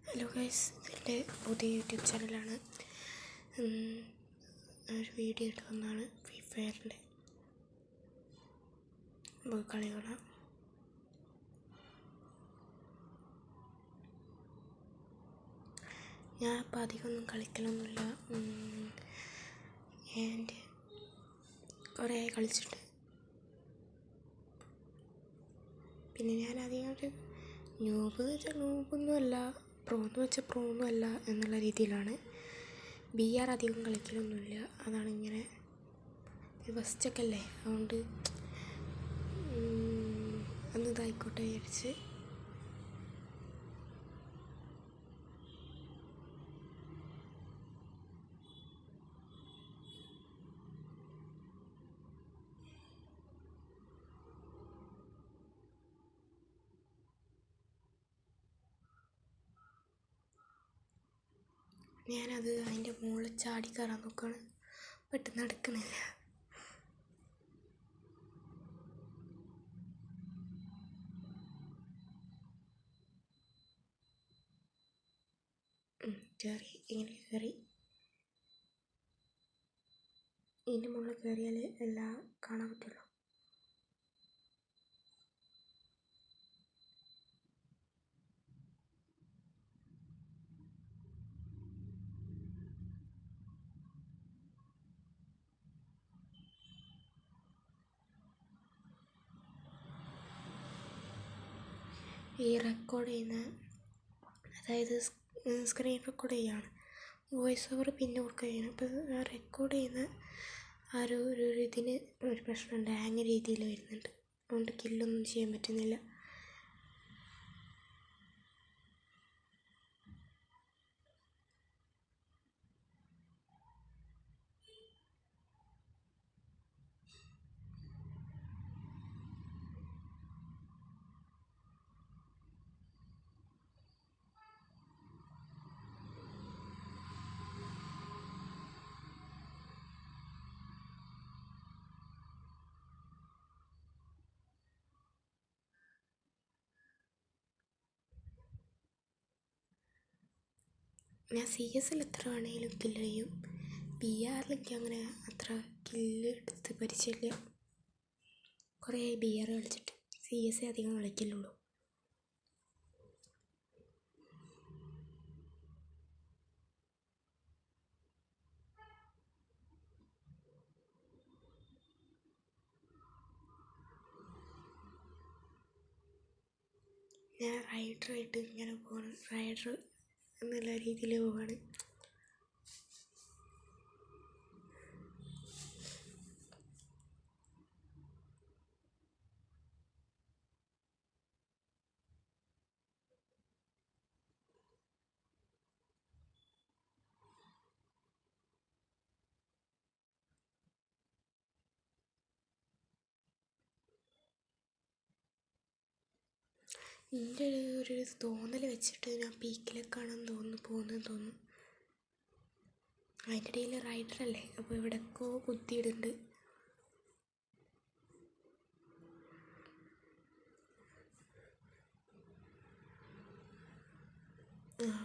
Hello guys, ഇതിൻ്റെ പുതിയ YouTube ചാനലാണ്. ഒരു വീഡിയോ ഇട്ട് വന്നതാണ് ഫ്രീ ഫയറിൻ്റെ കളി കാണാം. ഞാൻ ഇപ്പം അധികമൊന്നും കളിക്കലൊന്നുമില്ല. എൻ്റെ കുറേ കളിച്ചിട്ട് പിന്നെ ഞാൻ അധികം ഒരു ന്യൂബ് എന്ന് വെച്ചാൽ ന്യൂബൊന്നുമല്ല, പ്രോന്ന് വെച്ചാൽ പ്രോന്നുമല്ല എന്നുള്ള രീതിയിലാണ്. BR അധികം കളിക്കലൊന്നുമില്ല. അതാണ് ഇങ്ങനെ ഫസ്റ്റൊക്കെ അല്ലേ, അതുകൊണ്ട് അന്ന് ഇതായിക്കോട്ടെ വിചാരിച്ച്. ഞാനത് അതിൻ്റെ മുകളിൽ ചാടി കയറാൻ നോക്കുകയാണ്, പെട്ടെന്ന് നടക്കണില്ല. കയറി, ഇങ്ങനെ കയറി. ഇതിൻ്റെ മുകളിൽ കയറിയാൽ എല്ലാം കാണാൻ പറ്റുമല്ലോ. ഈ റെക്കോർഡ് ചെയ്യുന്ന, അതായത് സ്ക്രീൻ റെക്കോർഡ് ചെയ്യുകയാണ്, വോയിസ് ഓവർ പിന്നെ കൊടുക്കുകയാണ്. അപ്പോൾ ആ റെക്കോർഡ് ചെയ്യുന്ന ആ ഒരു ഇതിന് ഒരു പ്രശ്നമുണ്ട്, ഹാങ് രീതിയിൽ വരുന്നുണ്ട്. അതുകൊണ്ട് കില്ലൊന്നും ചെയ്യാൻ പറ്റുന്നില്ല. ഞാൻ CS എത്ര വേണമെങ്കിലും കില്ല് ചെയ്യും. BR എനിക്ക് അങ്ങനെ അത്ര കില്ല് എടുത്ത് പരിചയമില്ല. കുറേ BR കളിച്ചിട്ട് CS അധികം കളിക്കലുള്ളൂ. ഞാൻ റൈഡറായിട്ട് ഇങ്ങനെ പോവാണ്, റൈഡർ എന്നുള്ള രീതിയിൽ പോവാണ്. എൻ്റെ ഒരു തോന്നൽ വെച്ചിട്ട് ഞാൻ പീക്കിലേക്കാണെന്ന് പോകുന്നതെന്ന് തോന്നുന്നു. അതിൻ്റെ ഇടയിൽ റൈഡറല്ലേ, അപ്പോൾ എവിടെയൊക്കെ കുത്തിയിടുന്നുണ്ട്.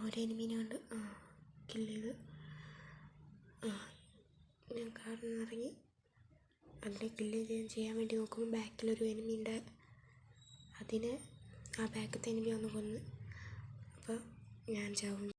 ഒരു എനിമീനെ കണ്ട് കില്ല് ചെയ്ത് ഞാൻ കാറിൽ നിന്ന് ഇറങ്ങി അതിനെ കില്ല് ചെയ്യാൻ വേണ്ടി നോക്കുമ്പോൾ ബാക്കിലൊരു എനിമീൻ്റെ, അതിനെ ആ ബാക്കത്തെ എനിമി വന്ന് കൊന്ന്. അപ്പോൾ ഞാൻ ചാവും